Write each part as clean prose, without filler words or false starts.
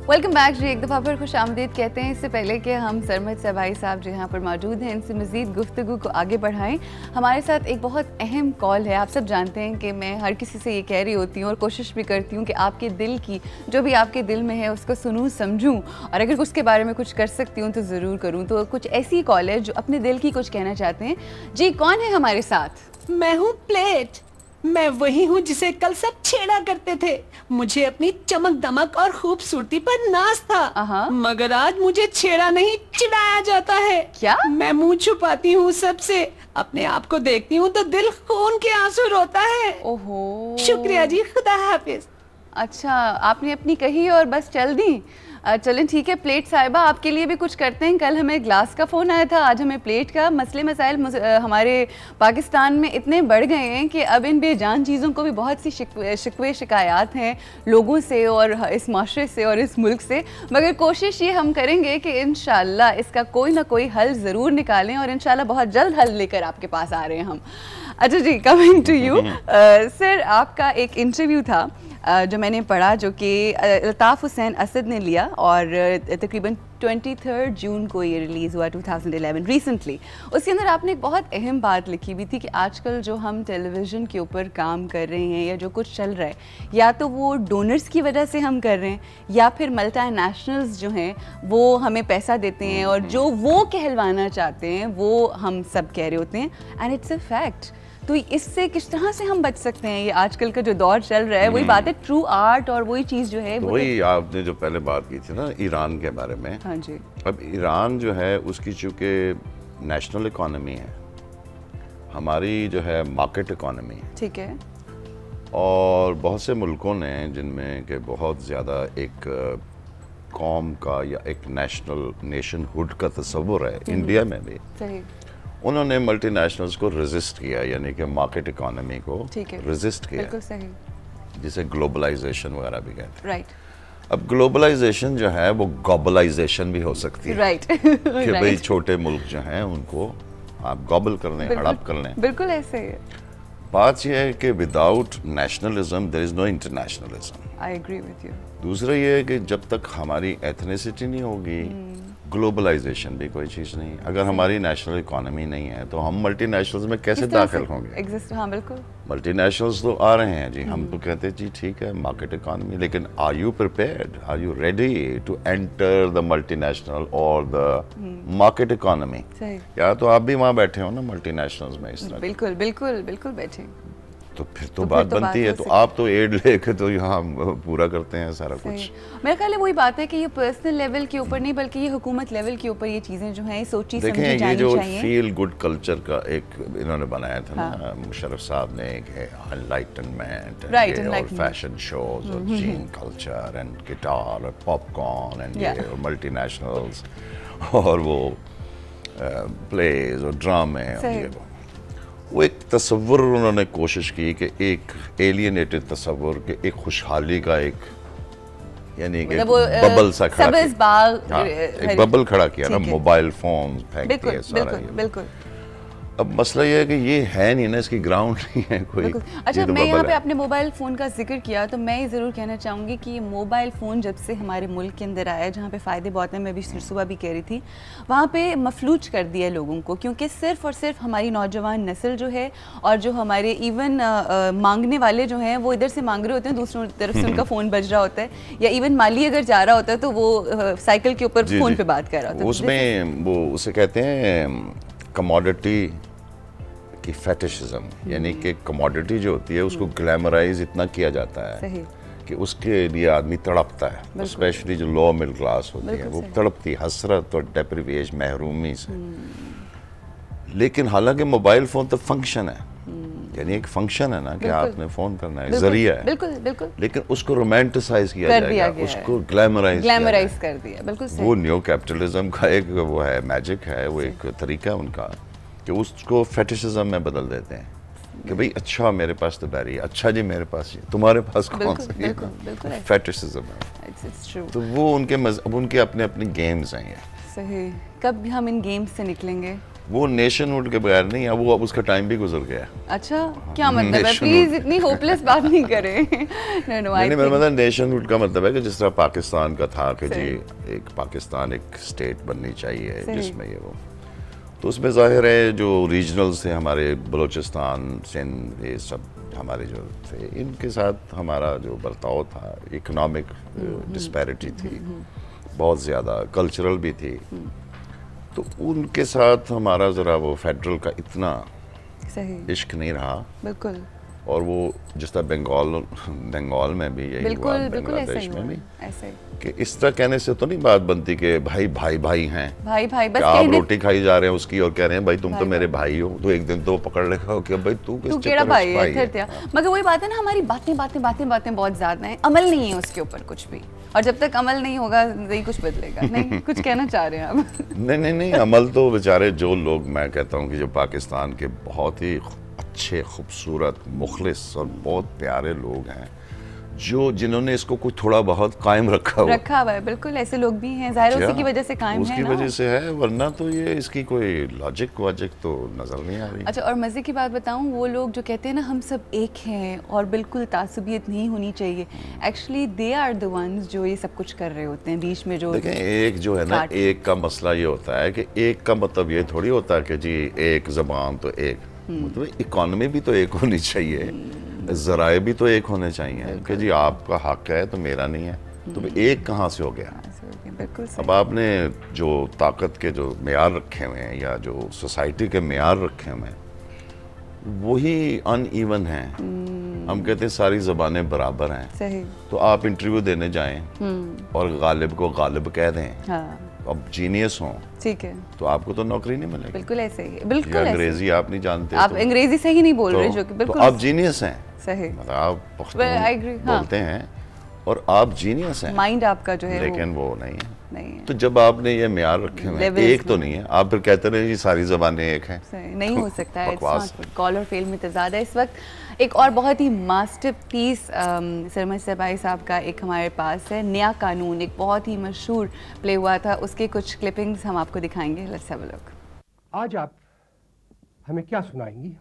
Welcome back जी। एक दफ़ा फिर खुश आमदीद कहते हैं। इससे पहले कि हम सरमद से भाई साहब जो यहाँ पर मौजूद हैं, इनसे मज़ीद गुफ्तगू को आगे बढ़ाएं, हमारे साथ एक बहुत अहम कॉल है। आप सब जानते हैं कि मैं हर किसी से ये कह रही होती हूँ और कोशिश भी करती हूँ कि आपके दिल की जो भी आपके दिल में है उसको सुनूँ, समझूँ, और अगर उसके बारे में कुछ कर सकती हूँ तो ज़रूर करूँ। तो कुछ ऐसी कॉल है जो अपने दिल की कुछ कहना चाहते हैं। जी, कौन है हमारे साथ? मैं हूँ प्लेट। मैं वही हूँ जिसे कल सब छेड़ा करते थे। मुझे अपनी चमक दमक और खूबसूरती पर नाज था, मगर आज मुझे छेड़ा नहीं चिढ़ाया जाता है। क्या? मैं मुंह छुपाती हूँ सबसे, अपने आप को देखती हूँ तो दिल खून के आंसू रोता है। ओहो, शुक्रिया जी, खुदा हाफिज। अच्छा, आपने अपनी कही और बस चल दी। चलें ठीक है प्लेट साहिबा, आपके लिए भी कुछ करते हैं। कल हमें ग्लास का फ़ोन आया था, आज हमें प्लेट का। मसले मसाइल हमारे पाकिस्तान में इतने बढ़ गए हैं कि अब इन बेजान चीज़ों को भी बहुत सी शिकवे शिकायत हैं लोगों से और इस माशरे से और इस मुल्क से, मगर कोशिश ये हम करेंगे कि इंशाल्लाह इसका कोई ना कोई हल ज़रूर निकालें और इंशाल्लाह बहुत जल्द हल लेकर आपके पास आ रहे हैं हम। अच्छा जी, कमिंग टू यू सर, आपका एक इंटरव्यू था जो मैंने पढ़ा, जो कि अल्ताफ़ हुसैन असद ने लिया और तकरीबन 23 जून को ये रिलीज़ हुआ 2011 रिसेंटली। उसके अंदर आपने एक बहुत अहम बात लिखी हुई थी कि आजकल जो हम टेलीविज़न के ऊपर काम कर रहे हैं या जो कुछ चल रहा है, या तो वो डोनर्स की वजह से हम कर रहे हैं या फिर मल्टीनेशनल्स जो हैं वो हमें पैसा देते हैं और जो वो कहलवाना चाहते हैं वो हम सब कह रहे होते हैं, एंड इट्स अ फैक्ट। तो इससे किस तरह से हम बच सकते हैं? ये आजकल का जो दौर चल रहा है, वही बात है, ट्रू आर्ट और वही चीज़ जो है, तो वही आपने जो पहले बात की थी ना ईरान के बारे में। हाँ जी। अब ईरान जो है उसकी चूँकि नेशनल इकॉनमी है, हमारी जो है मार्केट इकॉनमी है, ठीक है, और बहुत से मुल्कों ने जिनमें कि बहुत ज़्यादा एक कौम का या एक नेशनहुड का तस्वुर है, इंडिया में भी सही, उन्होंने मल्टीनेशनल्स को रेजिस्ट किया, यानी कि मार्केट इकॉनमी को रेजिस्ट किया, बिल्कुल सही, जिसे ग्लोबलाइजेशन वगैरह भी कहते हैं। राइट। अब ग्लोबलाइजेशन जो है वो ग्लोबलाइजेशन भी हो सकती है, राइट कि भाई छोटे मुल्क जो हैं उनको आप गॉबल कर लें, हड़प कर लें। बिल्कुल ऐसे है। बात यह है कि without nationalism there is no internationalism. I agree with you. दूसरा ये है कि जब तक हमारी एथनिसिटी नहीं होगी, ग्लोबलाइजेशन भी कोई चीज़ नहीं। अगर हमारी नेशनल इकोनॉमी नहीं है तो हम मल्टीनेशनल्स में कैसे दाखिल होंगे? एग्जिस्ट, हाँ बिल्कुल। मल्टीनेशनल्स तो आ रहे हैं जी, हम तो कहते हैं जी ठीक है मार्केट इकोनॉमी, लेकिन are you prepared, are you ready to enter the multinational और द मार्केट इकोनॉमी? या तो आप भी वहाँ बैठे हो ना मल्टीनेशनल्स में इस तरह। बिल्कुल बिल्कुल बिल्कुल बैठे, तो फिर तो बात बनती है। तो आप तो एड लेके तो यहाँ पूरा करते हैं सारा कुछ। मेरा ख्याल है वही बात है कि ये पर्सनल लेवल के ऊपर नहीं बल्कि ये हुकूमत लेवल के ऊपर ये चीज़ें जो हैं सोची समझी जानी चाहिए। देखें, ये जो फील गुड कल्चर का एक इन्होंने बनाया था ना, मुशर्रफ साहब ने, एनलाइटनमेंट और फैशन शोज और जीन कल्चर एंड गिटार और पॉपकॉर्न एंड ये और मल्टीनेशनल्स और वो प्लेज और ड्रामे, वो एक तस्वुर उन्होंने कोशिश की कि एक एलियनेटेड तस्वुर के एक खुशहाली का एक, यानी कि बबल सा खड़ा किया, एक बबल खड़ा किया ना, मोबाइल फोन फेंक दिए सारा। बिल्कुल। अब मसला ये है कि ये है नहीं ना, इसकी ग्राउंड नहीं है कोई। अच्छा, मैं यहाँ पे आपने मोबाइल फ़ोन का जिक्र किया तो मैं ये ज़रूर कहना चाहूँगी कि मोबाइल फ़ोन जब से हमारे मुल्क के अंदर आया, जहाँ पे फ़ायदे बहुत हैं, मैं भी सुबह भी कह रही थी, वहाँ पे मफलूज कर दिया लोगों को, क्योंकि सिर्फ़ और सिर्फ हमारी नौजवान नस्ल जो है और जो हमारे इवन मांगने वाले जो हैं वो इधर से मांग रहे होते हैं, दूसरी तरफ से उनका फ़ोन बज रहा होता है, या इवन माली अगर जा रहा होता है तो वो साइकिल के ऊपर फ़ोन पर बात कर रहा होता है। उसमें वो उसे कहते हैं कमोडिटी की फेटिशिज्म, यानी कि कमोडिटी जो होती है उसको ग्लैमराइज इतना किया जाता है कि उसके लिए आदमी तड़पता है, स्पेशली जो लो मिडिल क्लास होती है वो तड़पती है हसरत और डेप्रिवेशन, महरूमी से। लेकिन हालांकि मोबाइल फोन तो फंक्शन है, यानी एक फंक्शन है ना कि आपने फोन करना है, जरिया है, बिल्कुल बिल्कुल, लेकिन उसको रोमांटिसाइज किया जाएगा, उसको ग्लैमराइज कर दिया। बिल्कुल सही। वो न्यू कैपिटलिज्म का एक वो है, मैजिक है, वो एक तरीका है उनका कि उसको फेटिशिज्म में बदल देते हैं कि भाई अच्छा मेरे पास तो बैरी है, अच्छा जी मेरे पास ये, तुम्हारे पास कौन सा? बिल्कुल फेटिशिज्म है। तो वो उनके अपने अपने गेम्स हैं ये। सही। कब हम इन गेम्स से निकलेंगे? वो नेशनहुड के बगैर नहीं है, वो अब उसका टाइम भी गुजर गया। अच्छा, क्या मतलब है? प्लीज इतनी होपलेस बात नहीं करें। नहीं, मेरा मतलब नेशनहुड का मतलब है कि जिस तरह पाकिस्तान का था कि जी एक पाकिस्तान एक स्टेट बननी चाहिए जिसमें ये वो, तो उसमें जाहिर है जो रीजनल्स थे हमारे, बलूचिस्तान, सिंध, ये सब हमारे जो थे, इनके साथ हमारा जो बर्ताव था, इकोनॉमिक डिस्पैरिटी थी बहुत ज़्यादा, कल्चरल भी थी, तो उनके साथ हमारा ज़रा वो फेडरल का इतना इश्क नहीं रहा। बिल्कुल। और वो जिस तरह बंगाल में भी यही हुआ, बांग्लादेश में भी ऐसे कि इस तरह कहने से तो नहीं बात बनती कि भाई भाई भाई हैं, भाई भाई बस आप रोटी खाई जा रहे हैं उसकी और कह रहे हैं भाई तुम तो मेरे भाई हो, तो एक दिन तो पकड़ लेगा कि भाई तू केड़ा भाई है। मगर वही बात है ना, हमारी बातें बातें बातें बातें बहुत ज्यादा हैं, अमल नहीं है उसके ऊपर कुछ भी, और जब तक अमल नहीं होगा नहीं कुछ बदलेगा। नहीं कुछ कहना चाह रहे हैं आप? नहीं, अमल तो बेचारे जो लोग, मैं कहता हूँ कि जो पाकिस्तान के बहुत ही अच्छे, खूबसूरत, मुखलिस और बहुत प्यारे लोग हैं, जिन्होंने इसको कुछ थोड़ा बहुत कायम रखा हुआ है। बिल्कुल, ऐसे लोग भी हैं, जाहिर उसी की वजह से कायम है ना, उसकी वजह से है, वरना तो ये इसकी कोई लॉजिक तो नजर नहीं आ रही। अच्छा, और मजे की बात बताऊं, वो लोग जो कहते हैं ना हम सब एक हैं और बिल्कुल तासुबियत नहीं होनी चाहिए, actually they are the ones जो ये सब कुछ कर रहे होते हैं बीच में। जो देखें, एक जो है ना, एक का मसला ये होता है कि एक का मतलब ये थोड़ी होता है कि जी एक जबान तो एक, मतलब इकोनॉमी भी तो एक होनी चाहिए, ज़राए भी तो एक होने चाहिए कि जी आपका हक है तो मेरा नहीं है, तो एक कहाँ से हो गया? बिल्कुल। अब आपने जो ताकत के जो मेयार रखे हुए हैं या जो सोसाइटी के मेयार रखे हुए हैं वही अनइवन हैं। हम कहते हैं सारी ज़बानें बराबर हैं। सही। तो आप इंटरव्यू देने जाएं और गालिब को गालिब कह दें, हाँ। अब जीनियस हों, ठीक है, तो आपको तो नौकरी नहीं मिलेगी। बिल्कुल ऐसे ही, बिल्कुल। अंग्रेजी आप नहीं जानते, आप अंग्रेजी सही नहीं बोल रहे, जो कि बिल्कुल आप जीनियस हैं। सही, मतलब आप बोलते हैं और आप जीनियस हैं, माइंड आपका जो है, लेकिन वो नहीं है। तो जब आपने ये म्यार रखे हुए हैं, एक तो नहीं है, आप फिर कहते रहे जी सारी ज़बानें एक हैं, नहीं हो सकता है। कॉल और फेल में तजाद है इस वक्त। एक और बहुत ही मास्टरपीस सरमद सबाई साहब का एक हमारे पास है, नया कानून, एक बहुत ही मशहूर प्ले हुआ था, उसके कुछ क्लिपिंग्स हम आपको दिखाएंगे। Let's have a look. आज आप हमें क्या सुनाएंगी?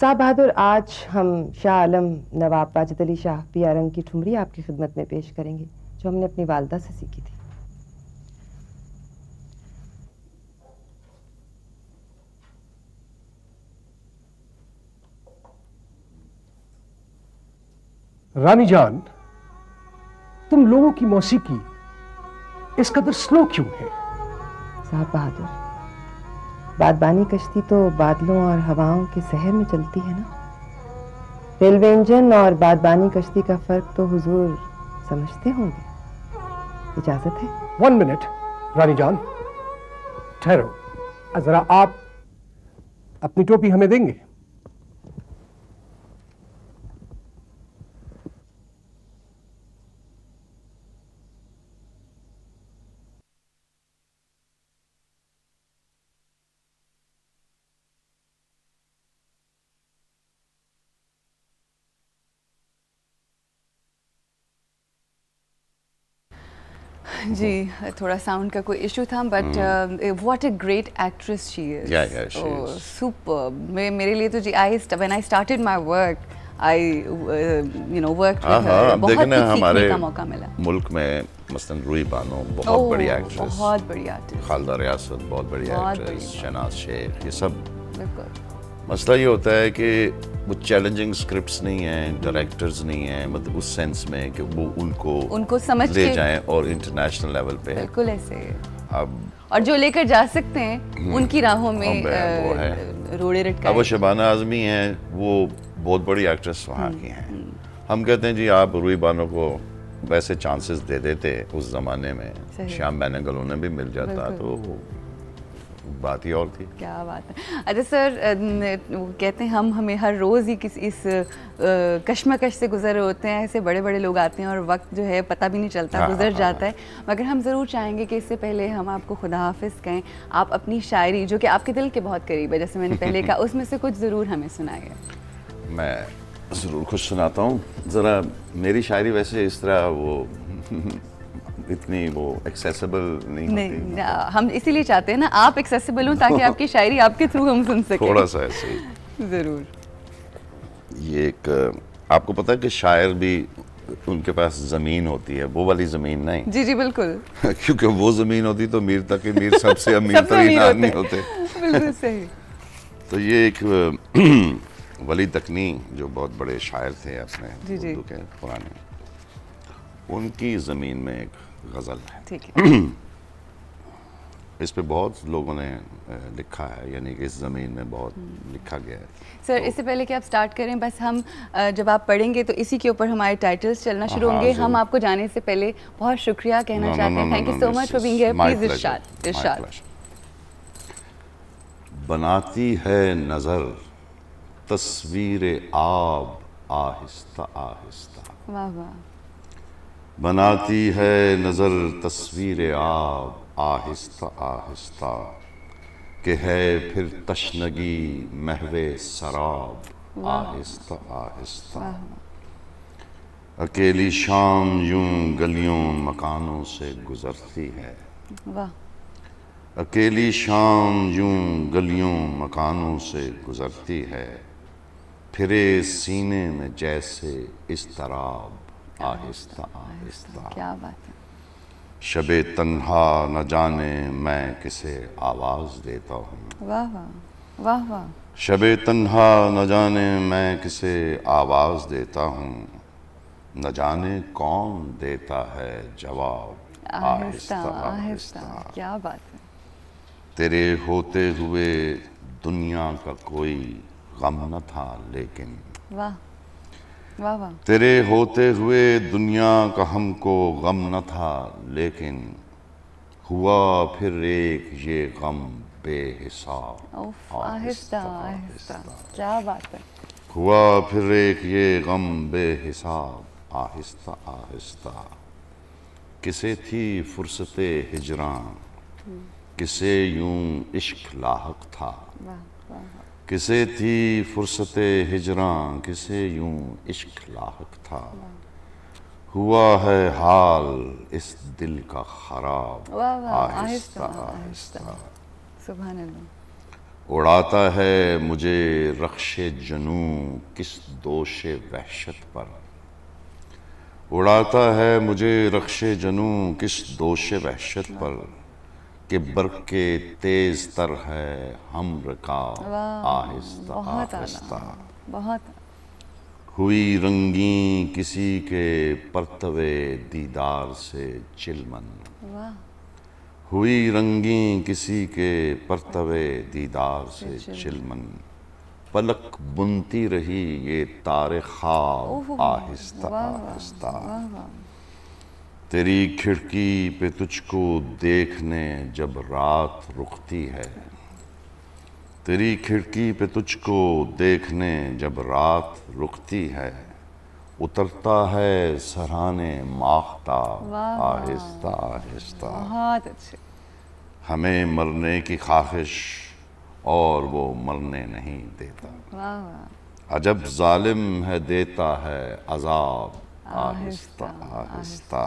साहब बहादुर, आज हम शाह आलम नवाब वाजिद अली शाह पिया रंग की ठुमरी आपकी खिदमत में पेश करेंगे, जो हमने अपनी वालदा से सीखी थी। रानी जान, तुम लोगों की मौसीकी इस कदर स्लो क्यों है? साहब बहादुर, बादबानी कश्ती तो बादलों और हवाओं के सहर में चलती है ना। रेलवे इंजन और बादबानी कश्ती का फर्क तो हुजूर समझते होंगे। इजाजत है? 1 मिनट रानी जान, ठहरो, जरा आप अपनी टोपी हमें देंगे? जी, थोड़ा साउंड का कोई इशू था, but what a great actress she is, superb. मेरे लिए तो जी, when I started my work, I worked with her, बहुत कुछ सीखने का मौका मिला। मुल्क में मसलन रूही बानो बहुत बड़ी एक्ट्रेस, बहुत बड़ी आर्टिस्ट, खालदा रियासत बहुत बड़ी एक्ट्रेस, शहनाज शेख, ये सब। बिल्कुल। मसला ये होता है कि वो चैलेंजिंग स्क्रिप्ट्स नहीं हैं, डायरेक्टर्स नहीं हैं, मतलब उस सेंस में कि वो उनको समझ ले जाएं और इंटरनेशनल लेवल पे। बिल्कुल ऐसे। अब और जो लेकर जा सकते हैं उनकी राहों में रोड़े रटकाए। अब वो शबाना आजमी हैं, वो बहुत बड़ी एक्ट्रेस वहाँ की हैं। हम कहते हैं जी आप रूही बानो को वैसे चांसेस दे देते उस जमाने में, श्याम बेनेगल उन्हें भी मिल जाता तो बात ही और थी। क्या बात है। अच्छा सर, कहते हैं हमें हर रोज़ ही इस कश्मकश से गुजर रहे होते हैं, ऐसे बड़े बड़े लोग आते हैं और वक्त जो है पता भी नहीं चलता, गुजर जाता है। मगर हम ज़रूर चाहेंगे कि इससे पहले हम आपको खुदा हाफिज़ कहें, आप अपनी शायरी जो कि आपके दिल के बहुत करीब है, जैसे मैंने पहले कहा, उसमें से कुछ ज़रूर हमें सुनाइए। मैं ज़रूर कुछ सुनाता हूँ। ज़रा मेरी शायरी वैसे इस तरह वो इतनी वो एक्सेसिबल नहीं होती। हम इसीलिए चाहते हैं ना आप एक्सेसिबल हो, ताकि आपकी शायरी आपके थ्रू हम सुन सकें। थोड़ा सा ऐसे ही। ज़रूर। ये एक आपको पता है कि शायर भी उनके पास ज़मीन होती है, वो वाली ज़मीन नहीं। जी जी बिल्कुल। क्योंकि वो ज़मीन होती तो मीर तक मीर सबसे अमीर तरीन आदमी होते। बिल्कुल सही। तो ये एक वली तकनी जो बहुत बड़े शायर थे अपने उर्दू के पुराने, उनकी ज़मीन में एक गज़ल है। ठीक है। इस पे बहुत लोगों ने लिखा है, यानी कि इस ज़मीन में बहुत लिखा गया है। सर तो, इससे पहले कि आप स्टार्ट करें, बस हम जब आप पढ़ेंगे तो इसी के ऊपर हमारे टाइटल्स चलना शुरू होंगे। हम आपको जाने से पहले बहुत शुक्रिया कहना चाहते हैं। Thank you so much for being here. Please इरशाद। इरशाद। बनाती है नज़र तस्वीर आब आहिस्ता आहिस्ता। वाह वाह। बनाती है नज़र तस्वीर आब आहिस्ता आहिस्ता, कि है फिर तशनगी महवे सराब आहिस्ता आहिस्ता। अकेली शाम यूं गलियों मकानों से गुजरती है। वाह। अकेली शाम यूं गलियों मकानों से गुजरती है, फिरे सीने में जैसे इस्तराब आहिस्ता आहिस्ता। क्या बात है। शबे तन्हा न जाने मैं किसे आवाज़ देता हूँ। वाह वाह वाह वाह। शबे तन्हा न जाने मैं किसे आवाज़ देता हूँ, न जाने कौन देता है जवाब आहिस्ता आहिस्ता। क्या बात है। तेरे होते हुए दुनिया का कोई गम न था लेकिन। वाह वाह वाह। तेरे होते हुए दुनिया का हमको गम न था लेकिन, हुआ फिर एक ये गम बेहिसाब आहिस्ता आहिस्ता। क्या बात है। हुआ फिर एक ये गम बेहिसाब आहिस्ता आहिस्ता। किसे थी फुर्सते हिजरां, किसे यूं इश्क लाहक था। किसे थी फुर्सते हिजरां, किसे यूं इश्क लाहक था। हुआ है हाल इस दिल का खराब आहिस्ता आहिस्ता। सुभान अल्लाह। उड़ाता है मुझे रख्शे जनू किस दोषे वहशत पर। उड़ाता है मुझे रख्शे जनू किस दोषे वहशत पर, कि बरके तेज तर है हमर का आहिस्ता आहिस्ता। बहुत। हुई रंगी किसी के परतवे दीदार से चिलमन। हुई रंगी किसी के परतवे दीदार से चिलमन, पलक बुनती रही ये तारे ख्वाब आहिस्ता आहिस्ता। तेरी खिड़की पे तुझको देखने जब रात रुकती है, तेरी खिड़की पे तुझको देखने जब रात रुकती है, उतरता है सराहने माख्ताब आहिस्ता आहिस्ता। बहुत अच्छे। हमें मरने की ख्वाहिश और वो मरने नहीं देता। वाह वाह। अजब जालिम है देता है अजाब आहिस्ता आहिस्ता।